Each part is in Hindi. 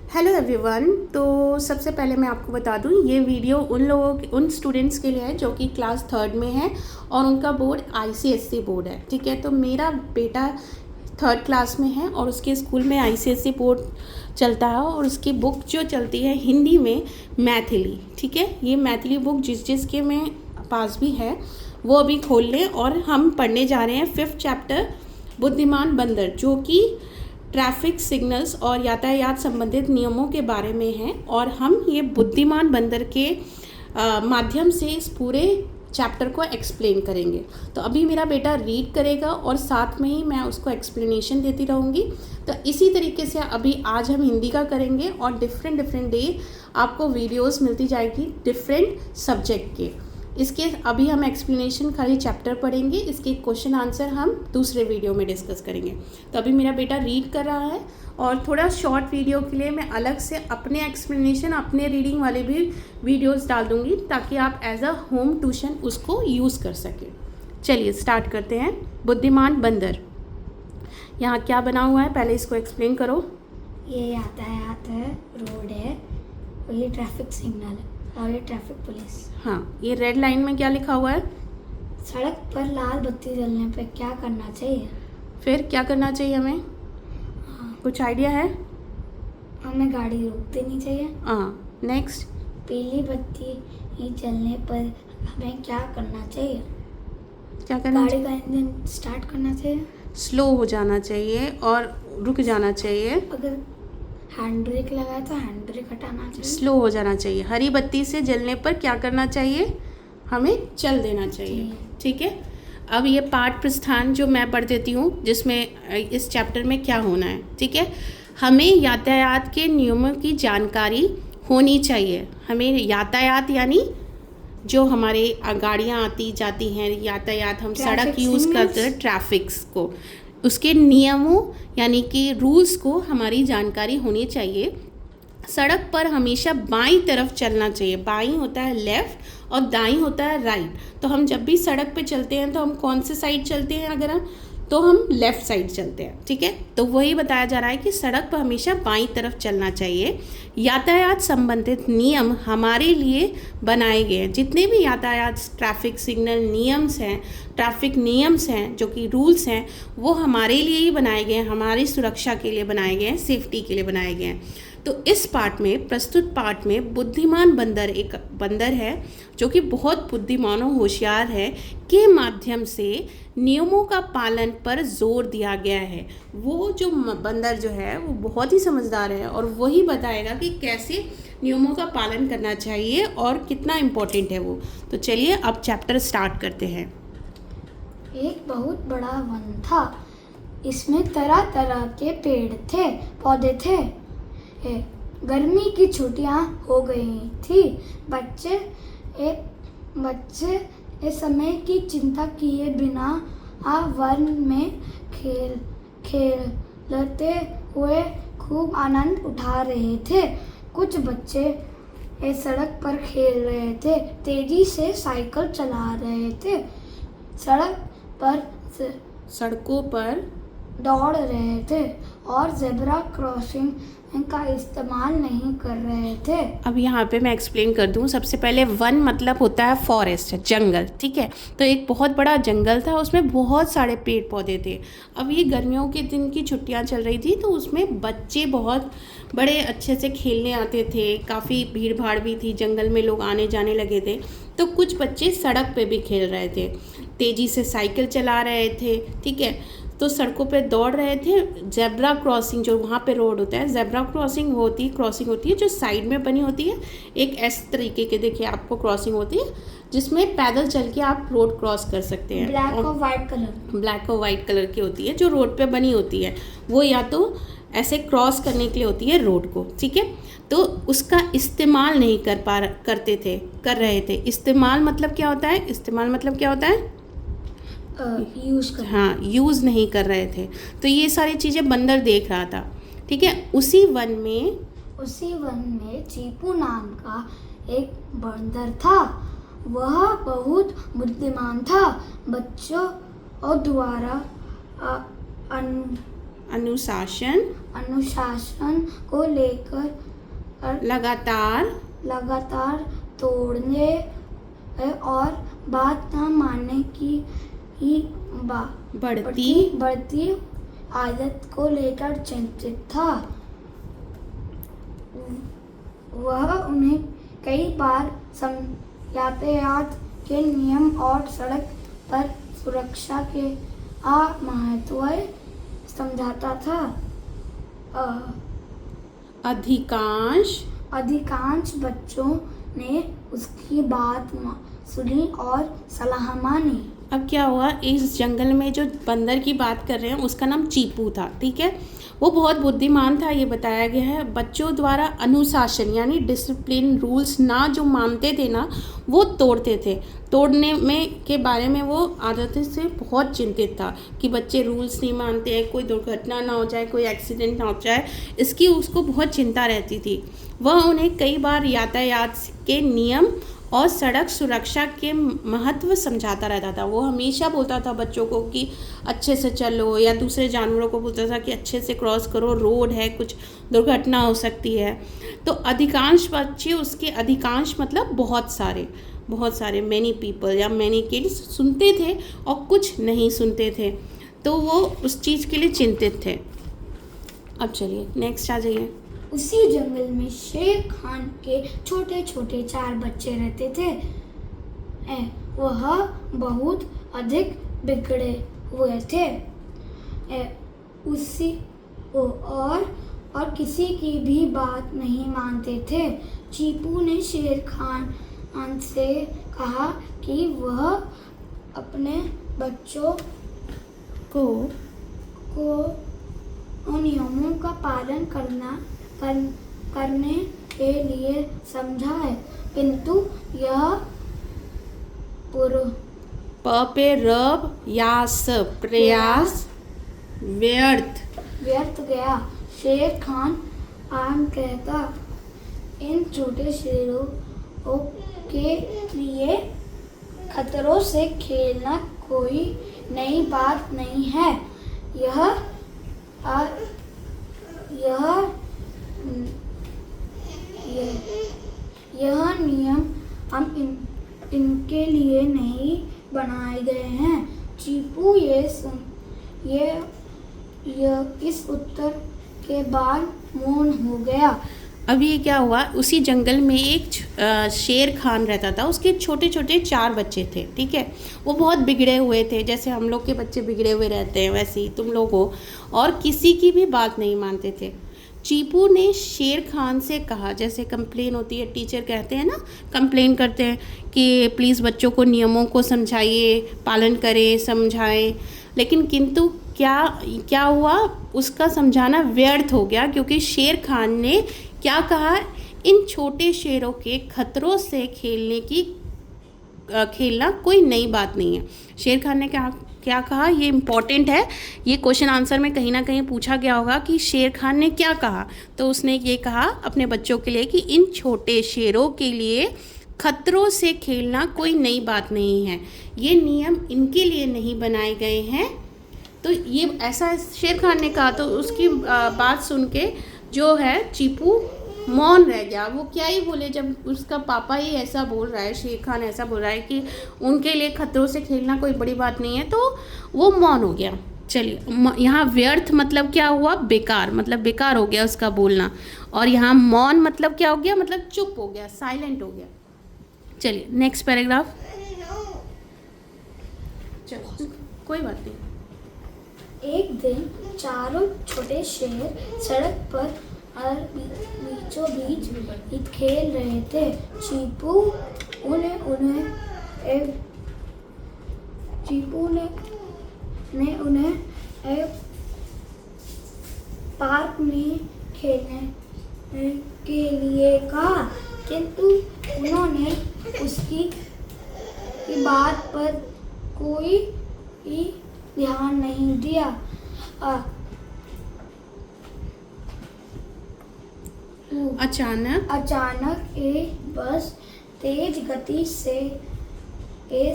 Hello everyone. तो सबसे पहले मैं आपको बता दूं, ये वीडियो उन स्टूडेंट्स के लिए है जो कि क्लास 3rd में है और उनका बोर्ड आईसीएसई बोर्ड है। ठीक है, तो मेरा बेटा 3rd क्लास में है और उसके स्कूल में आईसीएसई बोर्ड चलता है और उसकी बुक जो चलती है हिंदी में मैथिली। ठीक है, ये मैथिली बुक जिसके में पास भी है वो अभी खोल लें और हम पढ़ने जा रहे हैं 5th चैप्टर बुद्धिमान बंदर, जो कि ट्रैफिक सिग्नल्स और यातायात संबंधित नियमों के बारे में है। और हम ये बुद्धिमान बंदर के माध्यम से इस पूरे चैप्टर को एक्सप्लेन करेंगे। तो अभी मेरा बेटा रीड करेगा और साथ में ही मैं उसको एक्सप्लेनेशन देती रहूँगी। तो इसी तरीके से अभी आज हम हिंदी का करेंगे और डिफरेंट डे आपको वीडियोस मिलती जाएगी डिफरेंट सब्जेक्ट के। इसके अभी हम एक्सप्लेनेशन खाली चैप्टर पढ़ेंगे, इसके क्वेश्चन आंसर हम दूसरे वीडियो में डिस्कस करेंगे। तो अभी मेरा बेटा रीड कर रहा है और थोड़ा शॉर्ट वीडियो के लिए मैं अलग से अपने एक्सप्लेनेशन, अपने रीडिंग वाले भी वीडियोस डाल दूँगी ताकि आप एज अ होम ट्यूशन उसको यूज़ कर सकें। चलिए स्टार्ट करते हैं। बुद्धिमान बंदर, यहाँ क्या बना हुआ है पहले इसको एक्सप्लेन करो। ये यातायात है, रोड है और ये ट्रैफिक सिग्नल है और ये ट्रैफिक पुलिस। हाँ, ये रेड लाइन में क्या लिखा हुआ है? सड़क पर लाल बत्ती जलने पर क्या करना चाहिए? फिर क्या करना चाहिए हमें? कुछ आइडिया है? हमें गाड़ी रोक देनी चाहिए। हाँ, नेक्स्ट। पीली बत्ती जलने पर हमें क्या करना चाहिए? क्या करना? गाड़ी का इंजन स्टार्ट करना चाहिए, स्लो हो जाना चाहिए और रुक जाना चाहिए। अगर हैंड ब्रेक लगाए तो हैंड ब्रेक हटाना चाहिए, स्लो हो जाना चाहिए। हरी बत्ती से जलने पर क्या करना चाहिए? हमें चल देना चाहिए। ठीक है, अब ये पाठ प्रस्थान जो मैं पढ़ देती हूँ जिसमें इस चैप्टर में क्या होना है। ठीक है, हमें यातायात के नियमों की जानकारी होनी चाहिए। हमें यातायात यानी जो हमारे गाड़ियाँ आती जाती हैं, यातायात हम सड़क यूज़ करते हैं, ट्रैफिक्स को, उसके नियमों यानी कि रूल्स को हमारी जानकारी होनी चाहिए। सड़क पर हमेशा बाईं तरफ चलना चाहिए। बाईं होता है लेफ़्ट और दाईं होता है राइट। तो हम जब भी सड़क पे चलते हैं तो हम कौन से साइड चलते हैं? अगर हम लेफ़्ट साइड चलते हैं। ठीक है, तो वही बताया जा रहा है कि सड़क पर हमेशा बाईं तरफ चलना चाहिए। यातायात संबंधित नियम हमारे लिए बनाए गए हैं। जितने भी यातायात ट्रैफिक सिग्नल नियम्स हैं, ट्रैफिक नियम्स हैं जो कि रूल्स हैं, वो हमारे लिए ही बनाए गए हैं, हमारी सुरक्षा के लिए बनाए गए हैं, सेफ्टी के लिए बनाए गए हैं। तो इस पार्ट में, प्रस्तुत पार्ट में, बुद्धिमान बंदर एक बंदर है जो कि बहुत बुद्धिमान और होशियार है के माध्यम से नियमों का पालन पर जोर दिया गया है। वो जो बंदर जो है वो बहुत ही समझदार है और वही बताएगा कि कैसे नियमों का पालन करना चाहिए और कितना इम्पोर्टेंट है वो। तो चलिए अब चैप्टर स्टार्ट करते हैं। एक बहुत बड़ा वन था, इसमें तरह तरह के पेड़ थे, पौधे थे। गर्मी की छुट्टियां हो गई थी। बच्चे इस समय की चिंता किए बिना वन में खेलते हुए खूब आनंद उठा रहे थे। कुछ बच्चे सड़क पर खेल रहे थे, तेजी से साइकिल चला रहे थे, सड़कों पर दौड़ रहे थे और ज़ेब्रा क्रॉसिंग का इस्तेमाल नहीं कर रहे थे। अब यहाँ पे मैं एक्सप्लेन कर दूँ। सबसे पहले वन मतलब होता है फॉरेस्ट, जंगल। ठीक है, तो एक बहुत बड़ा जंगल था, उसमें बहुत सारे पेड़ पौधे थे। अब ये गर्मियों के दिन की छुट्टियाँ चल रही थी तो उसमें बच्चे बहुत बड़े अच्छे से खेलने आते थे। काफ़ी भीड़ भाड़ भी थी, जंगल में लोग आने जाने लगे थे। तो कुछ बच्चे सड़क पे भी खेल रहे थे, तेज़ी से साइकिल चला रहे थे। ठीक है, तो सड़कों पे दौड़ रहे थे। ज़ेब्रा क्रॉसिंग, जो वहाँ पे रोड होता है, ज़ेब्रा क्रॉसिंग होती है जो साइड में बनी होती है। एक इस तरीके के, देखिए आपको क्रॉसिंग होती है जिसमें पैदल चल के आप रोड क्रॉस कर सकते हैं। ब्लैक और वाइट कलर की होती है जो रोड पे बनी होती है। वो या तो ऐसे क्रॉस करने के लिए होती है रोड को। ठीक है, तो उसका इस्तेमाल नहीं कर रहे थे। इस्तेमाल मतलब क्या होता है? यूज़ नहीं कर रहे थे। तो ये सारी चीज़ें बंदर देख रहा था। ठीक है, उसी वन में चीपू नाम का एक बंदर था। वह बहुत बुद्धिमान था। बच्चों द्वारा अनुशासन को लेकर लगातार तोड़ने और बात न मानने की बढ़ती आदत को लेकर चिंतित था। वह उन्हें कई बार यातायात के नियम और सड़क पर सुरक्षा के महत्व समझाता था। अधिकांश बच्चों ने उसकी बात सुनी और सलाह मानी। अब क्या हुआ, इस जंगल में जो बंदर की बात कर रहे हैं उसका नाम चीपू था, ठीक है। वो बहुत बुद्धिमान था, ये बताया गया है। बच्चों द्वारा अनुशासन यानी डिसिप्लिन रूल्स ना जो मानते थे ना, वो तोड़ते थे। तोड़ने में के बारे में वो आदत से बहुत चिंतित था कि बच्चे रूल्स नहीं मानते हैं, कोई दुर्घटना ना हो जाए, कोई एक्सीडेंट ना हो जाए, इसकी उसको बहुत चिंता रहती थी। वह उन्हें कई बार यातायात के नियम और सड़क सुरक्षा के महत्व समझाता रहता था। वो हमेशा बोलता था बच्चों को कि अच्छे से चलो, या दूसरे जानवरों को बोलता था कि अच्छे से क्रॉस करो, रोड है, कुछ दुर्घटना हो सकती है। तो अधिकांश बच्चे उसके, अधिकांश मतलब बहुत सारे मैनी पीपल या मैनी किड्स सुनते थे और कुछ नहीं सुनते थे, तो वो उस चीज़ के लिए चिंतित थे। अब चलिए नेक्स्ट आ जाइए। उसी जंगल में शेर खान के छोटे छोटे 4 बच्चे रहते थे। वह बहुत अधिक बिगड़े हुए थे और किसी की भी बात नहीं मानते थे। चीपू ने शेर खान से कहा कि वह अपने बच्चों को नियमों का पालन करने के लिए समझाए, किंतु यह प्रयास व्यर्थ गया। शेर खान कहता, इन छोटे शेरों के लिए खतरों से खेलना कोई नई बात नहीं है। यह नियम हम इनके लिए नहीं बनाए गए हैं। चीपू इस उत्तर के बाद मौन हो गया। अब ये क्या हुआ, उसी जंगल में एक शेर खान रहता था। उसके छोटे छोटे 4 बच्चे थे, ठीक है। वो बहुत बिगड़े हुए थे, जैसे हम लोग के बच्चे बिगड़े हुए रहते हैं वैसे ही तुम लोग हो, और किसी की भी बात नहीं मानते थे। चीपू ने शेर खान से कहा, जैसे कंप्लेन होती है, टीचर कहते हैं ना, कंप्लेन करते हैं कि प्लीज़ बच्चों को नियमों को समझाइए, पालन करें, समझाएं। लेकिन किंतु क्या हुआ, उसका समझाना व्यर्थ हो गया, क्योंकि शेर खान ने क्या कहा, इन छोटे शेरों के खतरों से खेलना कोई नई बात नहीं है। शेर खान ने क्या कहा, ये इम्पॉर्टेंट है, ये क्वेश्चन आंसर में कहीं ना कहीं पूछा गया होगा कि शेर खान ने क्या कहा। तो उसने ये कहा अपने बच्चों के लिए कि इन छोटे शेरों के लिए खतरों से खेलना कोई नई बात नहीं है, ये नियम इनके लिए नहीं बनाए गए हैं। तो ये ऐसा शेर खान ने कहा, तो उसकी बात सुन के जो है चीपू मौन रह गया। वो क्या ही बोले, जब उसका पापा ही ऐसा बोल रहा है, शेर खान ऐसा बोल रहा है कि उनके लिए खतरों से खेलना कोई बड़ी बात नहीं है, तो वो मौन हो गया। चलिए, यहाँ व्यर्थ मतलब क्या हुआ, बेकार, मतलब बेकार हो गया उसका बोलना। और यहाँ मौन मतलब क्या हो गया, मतलब चुप हो गया, साइलेंट हो गया। चलिए नेक्स्ट पैराग्राफ। चलो कोई बात नहीं। एक दिन चारों छोटे शेर सड़क पर बीचों बीच खेल रहे थे। चीपू ने उन्हें पार्क में खेलने के लिए कहा, किंतु उन्होंने उसकी बात पर कोई ध्यान नहीं दिया। अचानक एक बस तेज गति से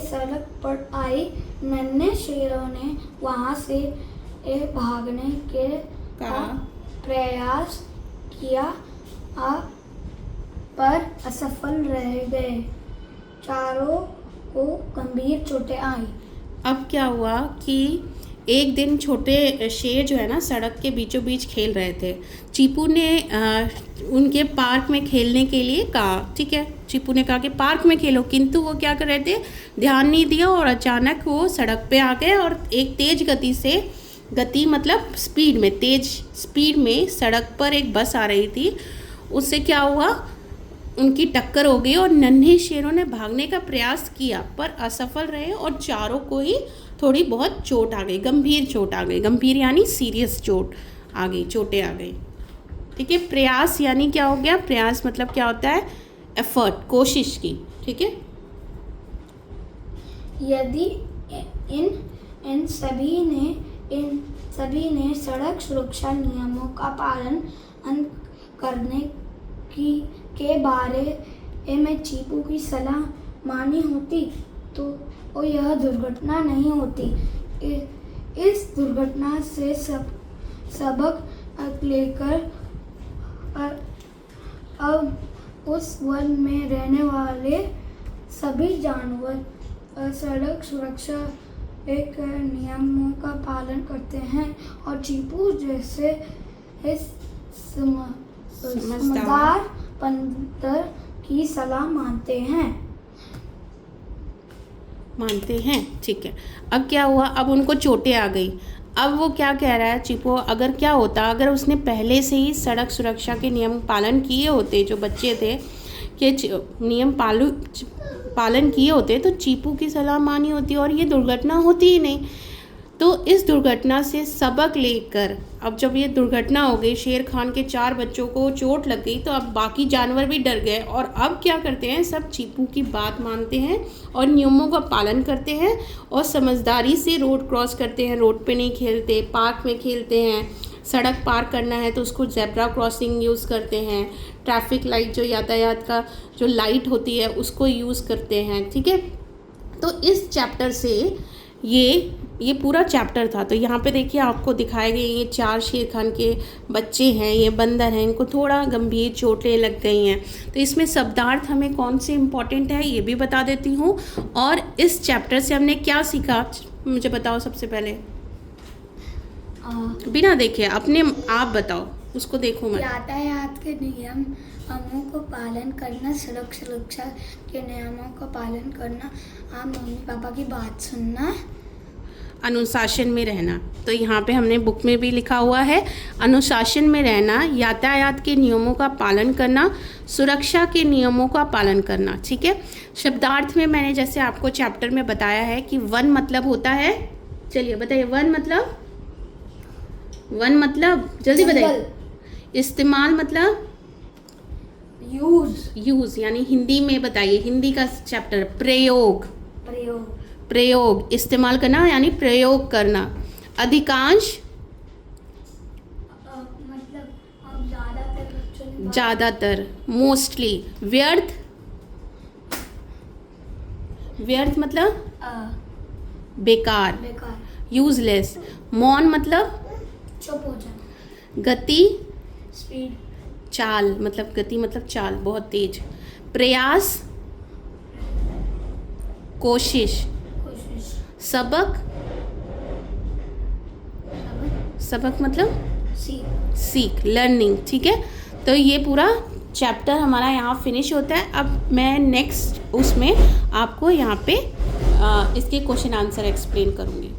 सड़क पर आई। नन्हे शेरों ने वहां से भागने के का प्रयास किया पर असफल रह गए। चारों को गंभीर चोटें आई। अब क्या हुआ कि एक दिन छोटे शेर जो है ना सड़क के बीचों बीच खेल रहे थे। चीपू ने उनके पार्क में खेलने के लिए कहा, ठीक है, चीपू ने कहा कि पार्क में खेलो, किंतु वो क्या कर रहे थे, ध्यान नहीं दिया और अचानक वो सड़क पे आ गए और एक तेज गति से, गति मतलब स्पीड में, तेज स्पीड में सड़क पर एक बस आ रही थी, उससे क्या हुआ, उनकी टक्कर हो गई और नन्हे शेरों ने भागने का प्रयास किया पर असफल रहे और चारों को ही थोड़ी बहुत चोट आ गई, गंभीर चोट आ गई। गंभीर यानी सीरियस चोट आ गई, चोटें आ गई, ठीक है। प्रयास यानी क्या हो गया, प्रयास मतलब क्या होता है, एफर्ट, कोशिश की, ठीक है। यदि इन सभी ने सड़क सुरक्षा नियमों का पालन करने के बारे में चीपू की सलाह मानी होती तो यह दुर्घटना नहीं होती। इस दुर्घटना से सबक लेकर अब उस वन में रहने वाले सभी जानवर सड़क सुरक्षा के नियमों का पालन करते हैं और चीपू जैसे समझदार बंदर की सलाह मानते हैं, ठीक है। अब क्या हुआ, अब उनको चोटें आ गई। अब वो क्या कह रहा है चीपू, अगर क्या होता, अगर उसने पहले से ही सड़क सुरक्षा के नियम पालन किए होते, जो बच्चे थे कि नियम पालन किए होते तो चीपू की सलाह मानी होती और ये दुर्घटना होती ही नहीं। तो इस दुर्घटना से सबक लेकर अब जब ये दुर्घटना हो गई, शेर खान के 4 बच्चों को चोट लग गई, तो अब बाकी जानवर भी डर गए और अब क्या करते हैं, सब चीपू की बात मानते हैं और नियमों का पालन करते हैं और समझदारी से रोड क्रॉस करते हैं, रोड पे नहीं खेलते, पार्क में खेलते हैं, सड़क पार करना है तो उसको जेब्रा क्रॉसिंग यूज़ करते हैं, ट्रैफिक लाइट जो यातायात का जो लाइट होती है उसको यूज़ करते हैं, ठीक है। तो इस चैप्टर से ये पूरा चैप्टर था। तो यहाँ पे देखिए आपको दिखाए गए ये 4 शेर खान के बच्चे हैं, ये बंदर हैं, इनको थोड़ा गंभीर चोटें लग गई हैं। तो इसमें शब्दार्थ हमें कौन से इम्पोर्टेंट है ये भी बता देती हूँ और इस चैप्टर से हमने क्या सीखा मुझे बताओ। सबसे पहले बिना देखे अपने आप बताओ, उसको देखो मत। यातायात के नियमों को पालन करना, सड़क सुरक्षा के नियमों का पालन करना, आप मम्मी पापा की बात सुनना, अनुशासन में रहना। तो यहाँ पे हमने बुक में भी लिखा हुआ है, अनुशासन में रहना, यातायात के नियमों का पालन करना, सुरक्षा के नियमों का पालन करना, ठीक है। शब्दार्थ में मैंने जैसे आपको चैप्टर में बताया है कि वन मतलब होता है, चलिए बताइए, वन मतलब जल्दी बताइए। इस्तेमाल मतलब यूज़ यानी हिंदी में बताइए, हिंदी का चैप्टर। प्रयोग इस्तेमाल करना यानी प्रयोग करना। अधिकांश मतलब ज़्यादातर, मोस्टली। व्यर्थ मतलब बेकार, यूजलेस। मौन मतलब चुप हो जाना। गति, स्पीड। चाल मतलब गति मतलब चाल, बहुत तेज। प्रयास, कोशिश। सबक मतलब सीख, लर्निंग, ठीक है। तो ये पूरा चैप्टर हमारा यहाँ फिनिश होता है। अब मैं नेक्स्ट उसमें आपको यहाँ पे इसके क्वेश्चन आंसर एक्सप्लेन करूँगी।